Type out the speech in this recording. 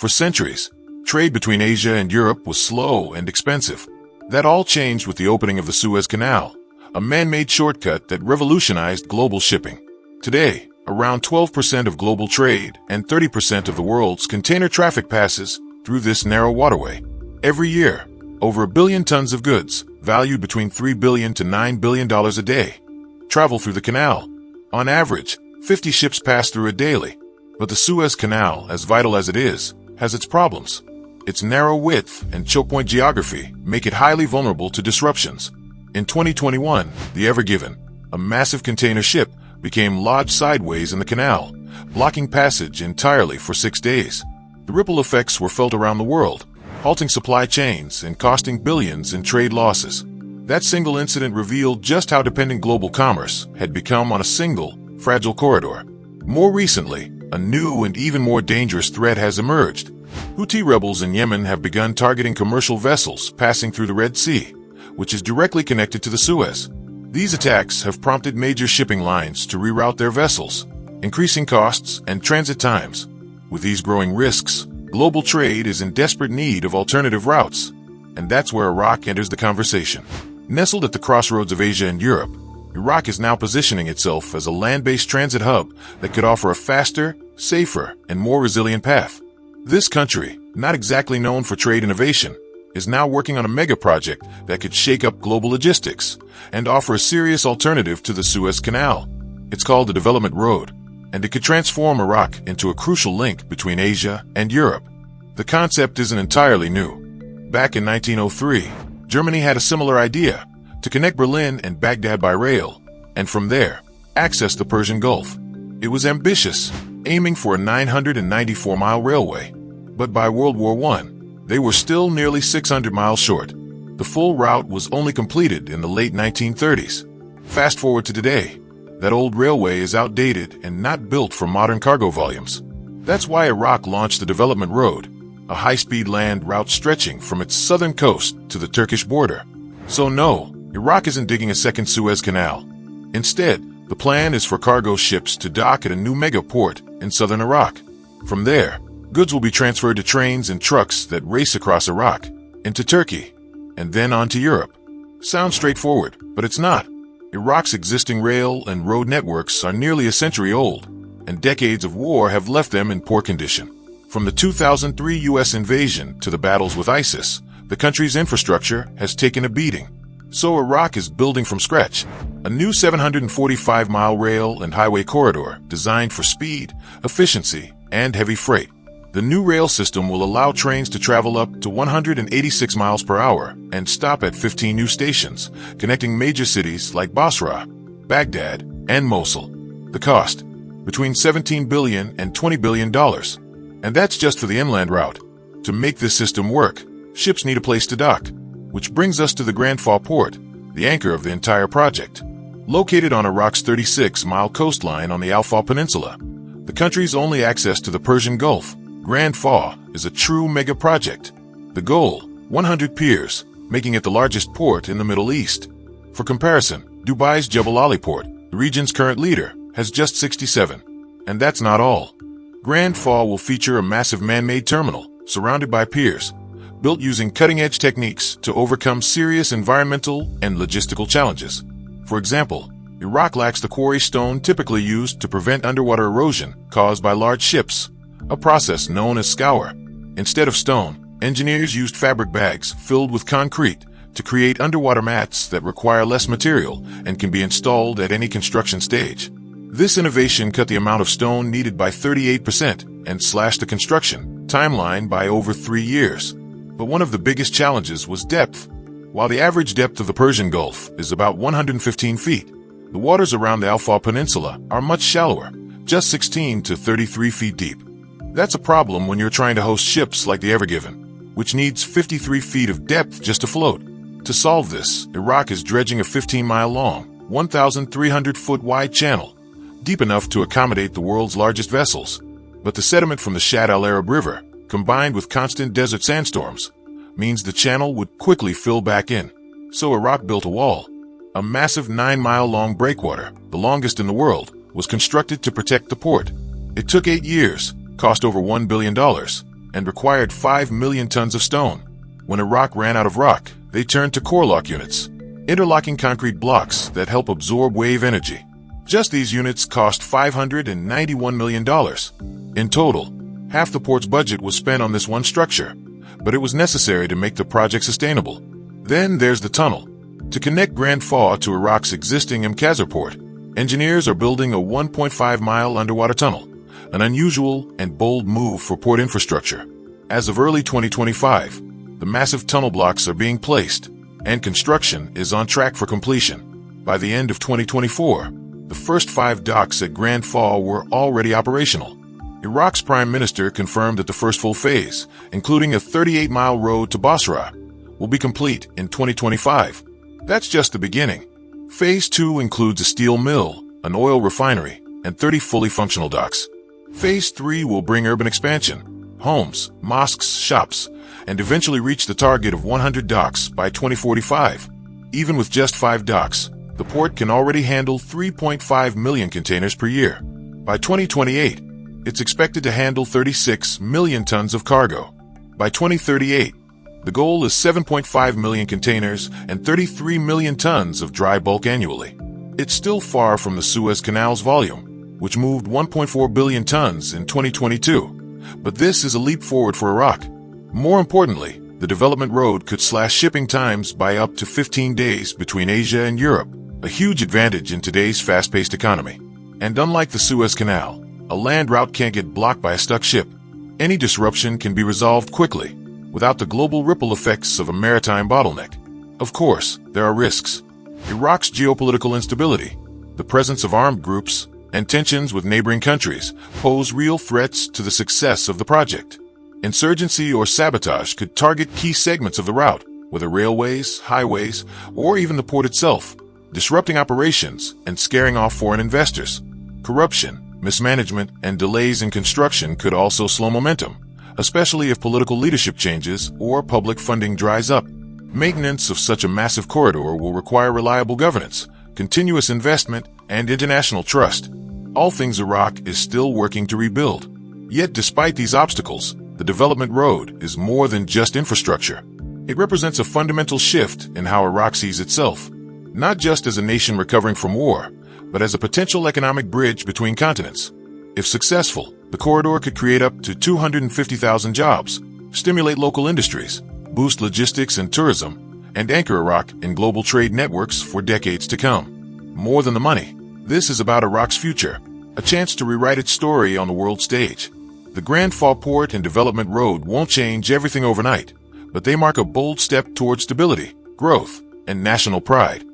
For centuries, trade between Asia and Europe was slow and expensive. That all changed with the opening of the Suez Canal, a man-made shortcut that revolutionized global shipping. Today, around 12% of global trade and 30% of the world's container traffic passes through this narrow waterway. Every year, over 1 billion tons of goods, valued between $3 billion to $9 billion a day, travel through the canal. On average, 50 ships pass through it daily. But the Suez Canal, as vital as it is, has its problems. Its narrow width and choke point geography make it highly vulnerable to disruptions. In 2021, the Ever Given, a massive container ship, became lodged sideways in the canal, blocking passage entirely for 6 days. The ripple effects were felt around the world, halting supply chains and costing billions in trade losses. That single incident revealed just how dependent global commerce had become on a single, fragile corridor. More recently, a new and even more dangerous threat has emerged. Houthi rebels in Yemen have begun targeting commercial vessels passing through the Red Sea, which is directly connected to the Suez. These attacks have prompted major shipping lines to reroute their vessels, increasing costs and transit times. With these growing risks, global trade is in desperate need of alternative routes, and that's where Iraq enters the conversation. Nestled at the crossroads of Asia and Europe, Iraq is now positioning itself as a land-based transit hub that could offer a faster, safer, and more resilient path. This country, not exactly known for trade innovation, is now working on a mega project that could shake up global logistics and offer a serious alternative to the Suez Canal. It's called the Development Road, and it could transform Iraq into a crucial link between Asia and Europe. The concept isn't entirely new. Back in 1903, Germany had a similar idea: to connect Berlin and Baghdad by rail, and from there, access the Persian Gulf. It was ambitious, aiming for a 994-mile railway. But by World War I, they were still nearly 600 miles short. The full route was only completed in the late 1930s. Fast forward to today, that old railway is outdated and not built for modern cargo volumes. That's why Iraq launched the Development Road, a high-speed land route stretching from its southern coast to the Turkish border. So no, Iraq isn't digging a second Suez Canal. Instead, the plan is for cargo ships to dock at a new mega port in southern Iraq. From there, goods will be transferred to trains and trucks that race across Iraq, into Turkey, and then on to Europe. Sounds straightforward, but it's not. Iraq's existing rail and road networks are nearly a century old, and decades of war have left them in poor condition. From the 2003 U.S. invasion to the battles with ISIS, the country's infrastructure has taken a beating. So Iraq is building from scratch, a new 745-mile rail and highway corridor designed for speed, efficiency, and heavy freight. The new rail system will allow trains to travel up to 186 miles per hour and stop at 15 new stations, connecting major cities like Basra, Baghdad, and Mosul. The cost? Between $17 billion and $20 billion. And that's just for the inland route. To make this system work, ships need a place to dock, which brings us to the Grand Fa port, the anchor of the entire project. Located on Iraq's 36-mile coastline on the Al Fa Peninsula, the country's only access to the Persian Gulf, Grand Fa is a true mega project. The goal, 100 piers, making it the largest port in the Middle East. For comparison, Dubai's Jebel Ali port, the region's current leader, has just 67. And that's not all. Grand Fa will feature a massive man-made terminal, surrounded by piers, built using cutting-edge techniques to overcome serious environmental and logistical challenges. For example, Iraq lacks the quarry stone typically used to prevent underwater erosion caused by large ships, a process known as scour. Instead of stone, engineers used fabric bags filled with concrete to create underwater mats that require less material and can be installed at any construction stage. This innovation cut the amount of stone needed by 38% and slashed the construction timeline by over 3 years. But one of the biggest challenges was depth. While the average depth of the Persian Gulf is about 115 feet, the waters around the Al Fa Peninsula are much shallower, just 16 to 33 feet deep. That's a problem when you're trying to host ships like the Ever Given, which needs 53 feet of depth just to float. To solve this, Iraq is dredging a 15-mile-long, 1,300-foot-wide channel, deep enough to accommodate the world's largest vessels. But the sediment from the Shatt al-Arab River, combined with constant desert sandstorms, means the channel would quickly fill back in. So Iraq built a wall. A massive 9-mile-long breakwater, the longest in the world, was constructed to protect the port. It took 8 years, cost over $1 billion, and required 5 million tons of stone. When Iraq ran out of rock, they turned to core lock units, interlocking concrete blocks that help absorb wave energy. Just these units cost $591 million. In total, half the port's budget was spent on this one structure, but it was necessary to make the project sustainable. Then there's the tunnel. To connect Grand Fa to Iraq's existing Mqazar port, engineers are building a 1.5-mile underwater tunnel, an unusual and bold move for port infrastructure. As of early 2025, the massive tunnel blocks are being placed, and construction is on track for completion. By the end of 2024, the first 5 docks at Grand Fa were already operational. Iraq's prime minister confirmed that the first full phase, including a 38-mile road to Basra, will be complete in 2025. That's just the beginning. Phase 2 includes a steel mill, an oil refinery, and 30 fully functional docks. Phase 3 will bring urban expansion, homes, mosques, shops, and eventually reach the target of 100 docks by 2045. Even with just 5 docks, the port can already handle 3.5 million containers per year. By 2028, it's expected to handle 36 million tons of cargo. By 2038, the goal is 7.5 million containers and 33 million tons of dry bulk annually. It's still far from the Suez Canal's volume, which moved 1.4 billion tons in 2022. But this is a leap forward for Iraq. More importantly, the development road could slash shipping times by up to 15 days between Asia and Europe, a huge advantage in today's fast-paced economy. And unlike the Suez Canal, a land route can't get blocked by a stuck ship. Any disruption can be resolved quickly, without the global ripple effects of a maritime bottleneck. Of course, there are risks. Iraq's geopolitical instability, the presence of armed groups, and tensions with neighboring countries pose real threats to the success of the project. Insurgency or sabotage could target key segments of the route, whether railways, highways, or even the port itself, disrupting operations and scaring off foreign investors. Corruption, mismanagement, and delays in construction could also slow momentum, especially if political leadership changes or public funding dries up. Maintenance of such a massive corridor will require reliable governance, continuous investment, and international trust, all things Iraq is still working to rebuild. Yet despite these obstacles, the development road is more than just infrastructure. It represents a fundamental shift in how Iraq sees itself, not just as a nation recovering from war, but as a potential economic bridge between continents. If successful, the corridor could create up to 250,000 jobs, stimulate local industries, boost logistics and tourism, and anchor Iraq in global trade networks for decades to come. More than the money, this is about Iraq's future, a chance to rewrite its story on the world stage. The Grand Fa Port and Development Road won't change everything overnight, but they mark a bold step toward stability, growth, and national pride.